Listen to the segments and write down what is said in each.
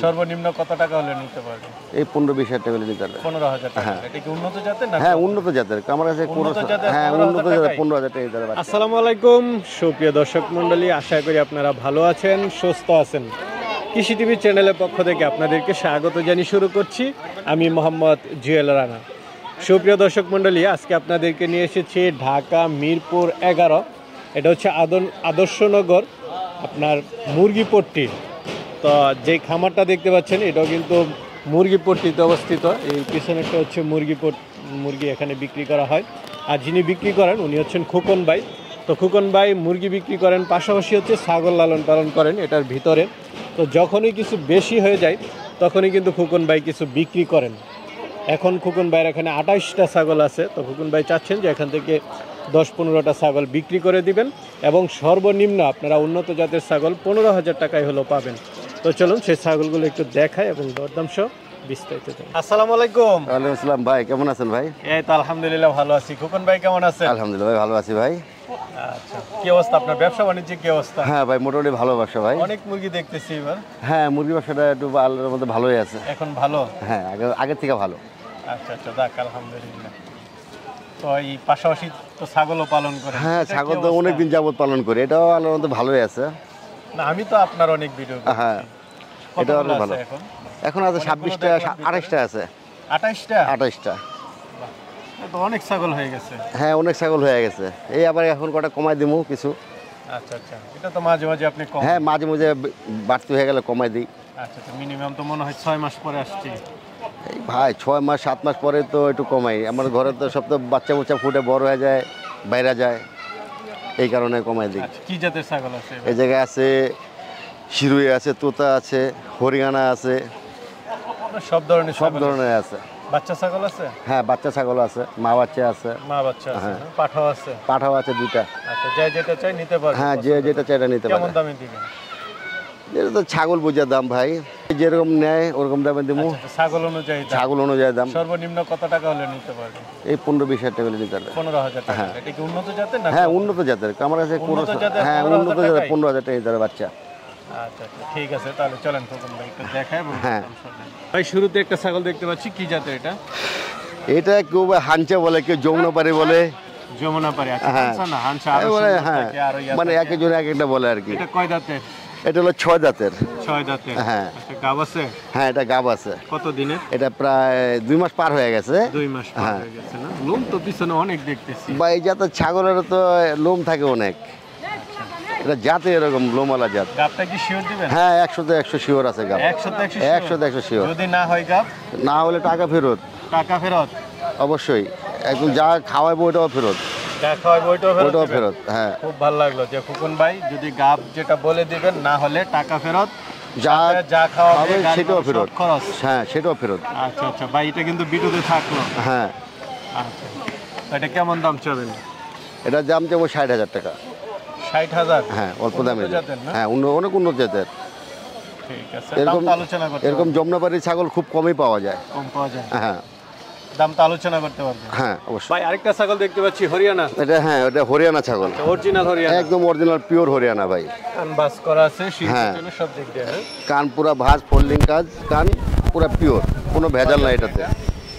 সর্বনিম্ন কত টাকা হলে নিতে পারবে? এই 15-20 হাজার টাকা হলে নিতে পারবে। 15,000 টাকা। এটা কি উন্নত জাতের না? হ্যাঁ উন্নত জাতের, আমার কাছে হ্যাঁ উন্নত জাতের 15,000 টাকা দিতে পারবে। আসসালামু আলাইকুম সুপ্রিয় দর্শক মণ্ডলী, আশা করি আপনারা ভালো আছেন, সুস্থ আছেন। কৃষি টিভি চ্যানেলের পক্ষ থেকে আপনাদেরকে স্বাগত জানিয়ে শুরু করছি আমি মোহাম্মদ জুয়েল রানা। সুপ্রিয় দর্শক মণ্ডলী, আজকে আপনাদেরকে নিয়ে এসেছি ঢাকা মিরপুর 11, এটা হচ্ছে আদর্শনগর আপনার মুরগিপট্টি। তো যে খামারটা দেখতে পাচ্ছেন এটাও কিন্তু মুরগিপট্টিতে অবস্থিত। এই পিছনেরটা হচ্ছে মুরগি এখানে বিক্রি করা হয়। আর যিনি বিক্রি করেন উনি হচ্ছেন খোকন ভাই। তো খোকন ভাই মুরগি বিক্রি করেন, পাশাপাশি হচ্ছে ছাগল লালন পালন করেন এটার ভিতরে। তো যখনই কিছু বেশি হয়ে যায় তখনই কিন্তু খোকন ভাই কিছু বিক্রি করেন। এখন খোকন ভাইয়ের এখানে 28টা ছাগল আছে। তো খোকন ভাই চাচ্ছেন যে এখান থেকে 10-15টা ছাগল বিক্রি করে দিবেন এবং সর্বনিম্ন আপনারা উন্নত জাতের ছাগল 15,000 টাকায় হলেও পাবেন। তো চলুন সেই ছাগলগুলো একটু দেখাই এবং দরদাম সহ বিস্তারিত জানি। আসসালামু আলাইকুম। ওয়ালাইকুম আসসালাম ভাই, কেমন আছেন ভাই? এই তো আলহামদুলিল্লাহ ভালো আছি। খোকন ভাই কেমন আছেন? আলহামদুলিল্লাহ ভাই ভালো আছি ভাই। আচ্ছা, কি অবস্থা আপনার ব্যবসা বাণিজ্যের কি অবস্থা? হ্যাঁ ভাই মোটামুটি ভালো ব্যবসা ভাই। অনেক মুরগি দেখতেছি এবার। হ্যাঁ মুরগি ব্যবসাটা একটু আল্লাহর মধ্যে ভালোই আছে এখন ভালো? হ্যাঁ আগের থেকে ভালো। আচ্ছা আচ্ছা, যাক আলহামদুলিল্লাহ। তো এই পাশাপাশি তো ছাগলও পালন করে? হ্যাঁ ছাগল তো অনেকদিন যাবত পালন করি, এটাও আল্লাহর মধ্যে ভালোই আছে। না আমি তো আপনার অনেক ভিডিও। হ্যাঁ এটা অনেক ভালো। এখন আছে 26টা 28টা আছে। 28টা তো অনেক ছাগল হয়ে গেছে। হ্যাঁ অনেক ছাগল হয়ে গেছে, এই আবার এখন কটা কমাই দিমু কিছু। আচ্ছা আচ্ছা, এটা তো মাঝে মাঝে আপনি কম? হ্যাঁ মাঝে মাঝে বাড়তি হয়ে গেলে কমাই দিই। আচ্ছা আচ্ছা, মিনিমাম তো মনে হয় 6 মাস পরে আসছি। এই ভাই 6 মাস 7 মাস পরে তো একটু কমাই, আমার ঘরে তো সব তো বাচ্চা বুচ্চা ফুটে বড় হয়ে যায়, বাইরে যায়, এই কারণে কমাই দিই। কি জাতের ছাগল আছে এই জায়গায়? আছে শিরুই আছে, তোতা আছে, হরিয়ানা আছে, সব ধরনের আছে। বাচ্চা ছাগল আছে? হ্যাঁ বাচ্চা ছাগল আছে, মা বাচ্চা আছে। মা বাচ্চা আছে, পাঠাও আছে? পাঠাও আছে 2টা। আচ্ছা, যে যেটা চাই নিতে পারবে? হ্যাঁ যে যেটা চাই নিতে পারবে। কেমন দামে দিবেন? এটা তো ছাগল বুঝা দাম ভাই, যেরকম নেয় ওরকম দামে দিব। ছাগল অনুযায়ী দাম। সর্বনিম্ন কত টাকা হলে নিতে পারবে? এই 15-20 হাজার টাকা হলে নিতে পারবে। 15,000 টাকা। এটা কি উন্নত জাতের না? হ্যাঁ উন্নত জাতের, আমার কাছে হ্যাঁ উন্নত জাতের 15,000 টাকা দিতে বাচ্চা। আচ্ছা আচ্ছা ঠিক আছে, তাহলে চলেন খোকন ভাই একটু দেখাই। হ্যাঁ ভাই শুরুতে একটা ছাগল দেখতে পাচ্ছি, কি জাতের এটা? এটা কেউ হানচা বলে, কেউ যমুনাপাড়ি বলে। যমুনাপাড়ি? আচ্ছা হানসা না, হানসা হ্যাঁ মানে এক একজন এক একটা বলে আর কি। এটা কয় দাঁতের? এটা হলো 6 দাঁতের। 6 দাঁতের? হ্যাঁ। আচ্ছা গাব আছে? হ্যাঁ এটা গাব আছে। কত দিনের? এটা প্রায় 2 মাস পার হয়ে গেছে। 2 মাস পার হয়ে গেছে না? লোম তো পিছনে অনেক দেখতেছি ভাই, জাতের ছাগলের তো লোম থাকে অনেক, এটা জাতে এরকম লোমওয়ালা জাত। গাবটা কি শিওর দিবেন? হ্যাঁ 100তে 100 শিওর আছে গাব। 100তে 100 শিওর? যদি না হয় গাব? না হলে টাকা ফেরত। টাকা ফেরত? অবশ্যই, একদম যা খাওয়াবো ওটাও ফেরত। যা খাওয়াবো ওটাও ফেরত। হ্যাঁ খুব ভালো লাগলো যে খোকন ভাই যদি গাব যেটা বলে দিবেন, না হলে টাকা ফেরত, যা খাওয়াবে সেটাও ফেরত। খরচ? হ্যাঁ সেটাও ফেরত। আচ্ছা আচ্ছা ভাই, এটা কিন্তু ভিডিওতে থাকলো। হ্যাঁ আচ্ছা, এটা কেমন দাম চাবেন? এটার দাম চাবো 60,000 টাকা। 60,000? হ্যাঁ অল্প দামে। হ্যাঁ অনেক উন্নত জাতের। ঠিক আছে, এরকম আলোচনা করতে এরকম যমুনাপাড়ির ছাগল খুব কমই পাওয়া যায়। কম পাওয়া যায়? হ্যাঁ দাম তো আলোচনা করতে পারবেন? হ্যাঁ অবশ্যই। ভাই আরেকটা ছাগল দেখতে পাচ্ছি, হরিয়ানা? এটা হ্যাঁ এটা হরিয়ানা ছাগল। অরিজিনাল হরিয়ানা? একদম অরিজিনাল পিওর হরিয়ানা ভাই। কান বাস করা আছে, হ্যাঁ সব দিক দিয়ে। কান পুরা ভাঁজ, ফোল্ডিং কাজ, কান পুরা পিওর, কোনো ভেজাল নাই এটাতে।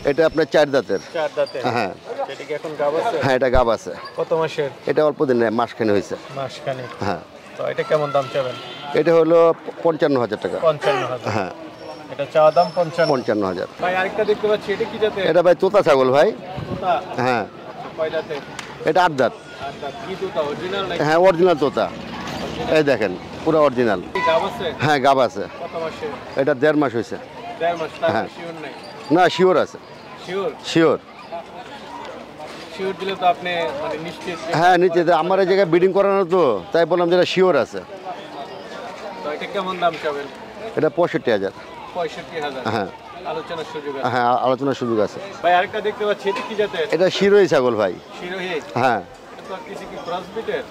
এটা আপনার 4 দাঁতের। 4 দাঁতের? হ্যাঁ। এটা কি এখন গাব আছে? হ্যাঁ এটা গাব আছে। কত মাসের? এটা অল্প দিন, মাসখানে হয়েছে। মাসখানে? হ্যাঁ। তো এটা কেমন দাম চাবেন? এটা হলো 55,000 টাকা। 55,000? হ্যাঁ এটা চাওয়া দাম 55,000। 55,000। ভাই আরেকটা দেখতে পাচ্ছি, এটা কি জাতের? এটা ভাই তোতা ছাগল ভাই। তোতা? হ্যাঁ। কয় দাঁতের? এটা 8 দাঁত। 8 দাঁত। কি তোতা, অরিজিনাল নাকি? হ্যাঁ অরিজিনাল তোতা, এই দেখেন পুরো অরিজিনাল। গাব আছে? হ্যাঁ গাব আছে। কত মাসে? এটা 1.5 মাস হয়েছে। 1.5 মাস? হ্যাঁ। শিওর নাই? না শিওর আছে। শিওর? শিওর। শিওর দিলে তো আপনি মানে নিশ্চিত? হ্যাঁ নিশ্চিত, আমার এই জায়গায় ব্রিডিং করানো তো, তাই বললাম যেটা শিওর আছে। তো এটা কেমন দাম চাবেন? এটা 65,000। 65,000? হ্যাঁ আলোচনার সুযোগ আছে? হ্যাঁ আলোচনার সুযোগ আছে। ভাই আরেকটা দেখতে পাচ্ছি, এটা কি জাতের? এটা শিরোহী ছাগল ভাই। শিরোহী? হ্যাঁ। এটা তো কিছু কি ক্রস বিটের?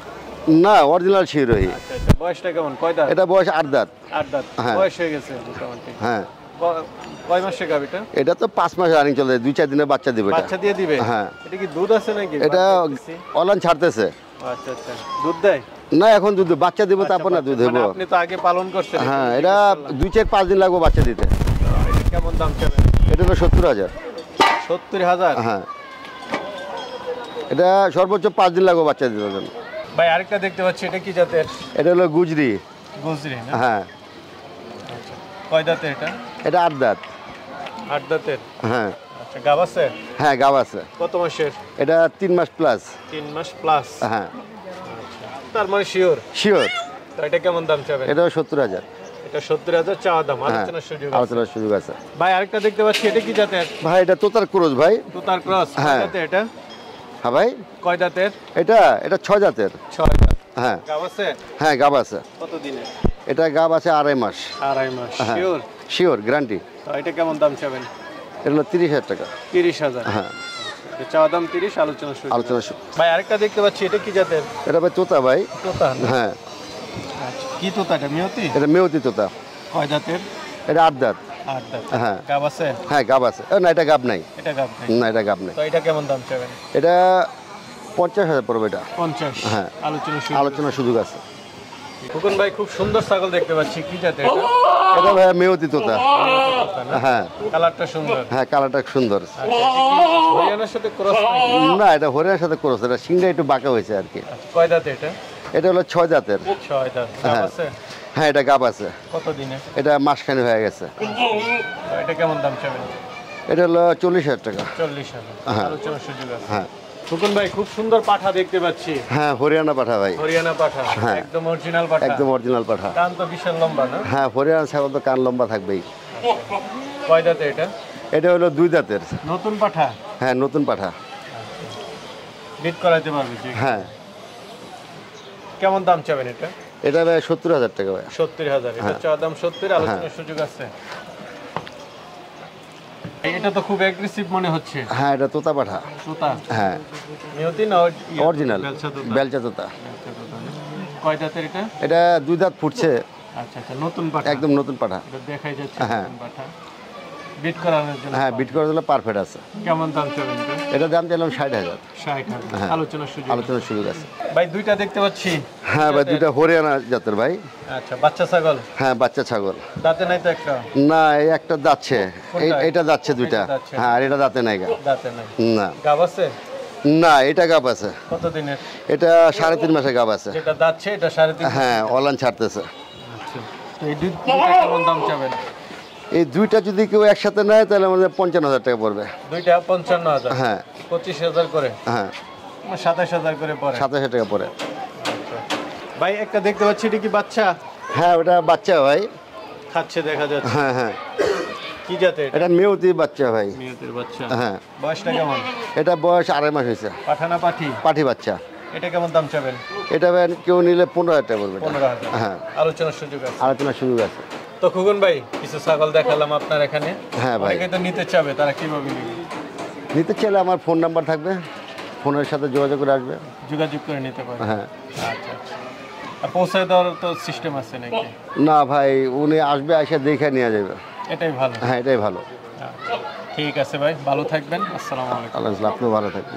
না অরিজিনাল শিরোহী। আচ্ছা আচ্ছা, বয়সটা কেমন, কয় দাঁত? এটা বয়স 8 দাঁত। 8 দাঁত? হ্যাঁ। বয়স হয়ে গেছে মোটামুটি? হ্যাঁ। কয় মাসে গাব এটা? এটা তো 5 মাস রানিং চলে, 2-4 দিনে বাচ্চা দিবে। বাচ্চা দিয়ে দিবে? হ্যাঁ। এটা কি দুধ আছে নাকি? এটা অলান ছাড়তেছে। আচ্ছা আচ্ছা, দুধ দেয়? না এখন দুধ বাচ্চা দেবো তারপর না দুধ দেবো। আপনি তো আগে পালন করছেন। হ্যাঁ এটা 2-4-5 দিন লাগবে বাচ্চা দিতে। এটা কেমন দাম চাবেন? এটা হলো 70,000। 70,000? হ্যাঁ এটা সর্বোচ্চ 5 দিন লাগবে বাচ্চা দিতে জন্য। ভাই আরেকটা দেখতে পাচ্ছি, এটা কি জাতের? এটা হলো গুজরি। গুজরি না? হ্যাঁ। আচ্ছা, কয় দাঁতের এটা? এটা 8 দাঁত। 8 দাঁতের? হ্যাঁ। আচ্ছা, গাব আছে? হ্যাঁ গাব আছে। কত মাসের? এটা 3 মাস প্লাস। 3 মাস প্লাস? হ্যাঁ। আচ্ছা, তার মানে শিওর? শিওর। তো এটা কেমন দাম চাবেন? এটা 70,000। এটা 70,000 চাওয়া দাম, আলোচনার সুযোগ আছে? আলোচনার সুযোগ আছে। ভাই আরেকটা দেখতে পাচ্ছি, এটা কি জাতের? ভাই এটা তোতার ক্রস ভাই। তোতার ক্রস? হ্যাঁ। কয় দাঁতের এটা? হ্যাঁ ভাই। কয় দাঁতের? এটা 6 দাঁতের। 6 দাঁত। হ্যাঁ। গাব আছে? হ্যাঁ গাব আছে। কত দিনে? এটা গাব আছে 2.5 মাস। 2.5 মাস? হ্যাঁ। শিওর? Sure guarantee. তো এটা কেমন দাম চাবেন? এটা হলো 30,000 টাকা। 30,000? হ্যাঁ। এটা চাওয়া দাম 30, আলোচনার সুযোগ? আলোচনার সুযোগ। ভাই আরেকটা দেখতে পাচ্ছি, এটা কি জাতের? এটা ভাই তোতা ভাই। তোতা? হ্যাঁ। আচ্ছা, কি তোতা এটা? মিয়তি? এটা মেয়তি তোতা। কয় দাঁতের? এটা 8 দাঁত। 8 দাঁত? হ্যাঁ। গাব আছে? হ্যাঁ গাব আছে। না এটা গাব নাই। এটা গাব নাই? না এটা গাব নাই। তো এটা কেমন দাম চাবেন? এটা 50,000 পড়বে এটা। 50? হ্যাঁ। আলোচনার সুযোগ? আলোচনার সুযোগ আছে। ফুকন ভাই খুব সুন্দর ছাগল দেখতে পাচ্ছি, কি জাতের এটা? এটা ভাই মেয়তি তোতা। হ্যাঁ। কালারটা সুন্দর। হ্যাঁ কালারটা সুন্দর। আচ্ছা, এটা কি হরিয়ানার সাথে ক্রস নাকি? না এটা হরিয়ানার সাথে ক্রস। এটা সিংটা একটু বাঁকা হয়েছে আর কি। আচ্ছা, কয় দাঁতে এটা? এটা হলো 6 দাঁতের। 6 দাঁত। গাব হ্যাঁ। আছে? হ্যাঁ এটা গাব আছে। কত দিনে? এটা মাসখানি হয়ে গেছে। তো এটা কেমন দাম চাবেন? এটা হলো 40,000 টাকা। 40,000? হ্যাঁ। আলোচনার সুযোগ আছে? হ্যাঁ। ফুকন ভাই খুব সুন্দর পাঠা দেখতে পাচ্ছি। হ্যাঁ হরিয়ানা পাঠা ভাই। হরিয়ানা পাঠা? হ্যাঁ। একদম অরিজিনাল পাঠা? একদম অরিজিনাল পাঠা। কান তো বিশাল লম্বা না? হ্যাঁ হরিয়ানা ছাগল তো কান লম্বা থাকবেই। কয় দাঁতে এটা? এটা হলো 2 দাঁতের। নতুন পাঠা? হ্যাঁ নতুন পাঠা। বিট করাইতে পারবে কি? হ্যাঁ। কেমন দাম চাবেন এটা? এটা ভাই 70,000 টাকা ভাই। 70,000? এটা চাওয়া দাম 70, আলোচনার সুযোগ আছে? এটা তো খুব অ্যাগ্রেসিভ মনে হচ্ছে। হ্যাঁ এটা তোতা পাঠা। তোতা? হ্যাঁ নিয়তি না অরিজিনাল বেলচা তোতা? বেলচা তোতা। কয় দাঁতের এটা? এটা 2 দাঁত ফুটছে। আচ্ছা আচ্ছা, নতুন পাঠা? একদম নতুন পাঠা। এটা দেখাই যাচ্ছে হ্যাঁ। নতুন পাঠা। বিট করানোর জন্য? হ্যাঁ বিট করার জন্য পারফেক্ট আছে। কেমন দাম চাবেন এটা? এটা দাম চাইলাম 60,000। 60,000? হ্যাঁ। আলোচনার সুযোগ? আলোচনার সুযোগ আছে। ভাই দুইটা দেখতে পাচ্ছি। হ্যাঁ ভাই দুইটা হরিয়ানা জাতের ভাই। আচ্ছা, বাচ্চা ছাগল? হ্যাঁ বাচ্চা ছাগল। দাঁতে নাই তো একটা? না এই একটা যাচ্ছে। কোনটা? এটা যাচ্ছে দুইটা। এটা যাচ্ছে। হ্যাঁ আর এটা দাঁতে নাই গা। দাঁতে নাই? না গাব আছে? না এটা গাব আছে। কত দিনের? এটা 3.5 মাসে গাব আছে। যেটা দাঁতছে এটা 3.5? হ্যাঁ অনলাইন ছাড়তেছে। আচ্ছা, তো এই দুইটা কেমন দাম চাবেন? এই দুইটা যদি কেউ একসাথে নেয় তাহলে আমাদের 55,000 টাকা পড়বে। দুইটা 55,000? হ্যাঁ 25,000 করে? হ্যাঁ 27,000 করে পড়ে? 27,000 টাকা পড়ে। আচ্ছা। ভাই একটা দেখতে পাচ্ছি, এটা কি বাচ্চা? হ্যাঁ ওটা বাচ্চা ভাই। খাচ্ছে দেখা যাচ্ছে। হ্যাঁ হ্যাঁ কি জাতের? এটা মেয়তি বাচ্চা ভাই। মিয়তির বাচ্চা? হ্যাঁ বয়সটা কেমন? এটা বয়স 2.5 মাস হয়েছে। পাঠা না পাঠি? পাঠি বাচ্চা। এটা কেমন দাম চাবেন? এটা ভাই কেউ নিলে 15,000 টাকা পড়বে এটা। 15,000? হ্যাঁ আলোচনার সুযোগ আছে? আলোচনার সুযোগ আছে। তো খুগন ভাই কিছু ছাগল দেখালাম আপনার এখানে। হ্যাঁ ভাই। অনেকে তো নিতে চাবে, তারা কিভাবে নিবে? নিতে চাইলে আমার ফোন নাম্বার থাকবে, ফোনের সাথে যোগাযোগ করে আসবে। যোগাযোগ করে নিতে পারবে? হ্যাঁ। আচ্ছা আচ্ছা। আর পৌঁছায় দেওয়ার তো সিস্টেম আছে নাকি? না ভাই উনি আসবে, এসে দেখে নিয়ে যাবে। এটাই ভালো? হ্যাঁ এটাই ভালো। আচ্ছা, ঠিক আছে ভাই, ভালো থাকবেন। আসসালামু আলাইকুম। আল্লাহ আপনিও ভালো থাকবেন।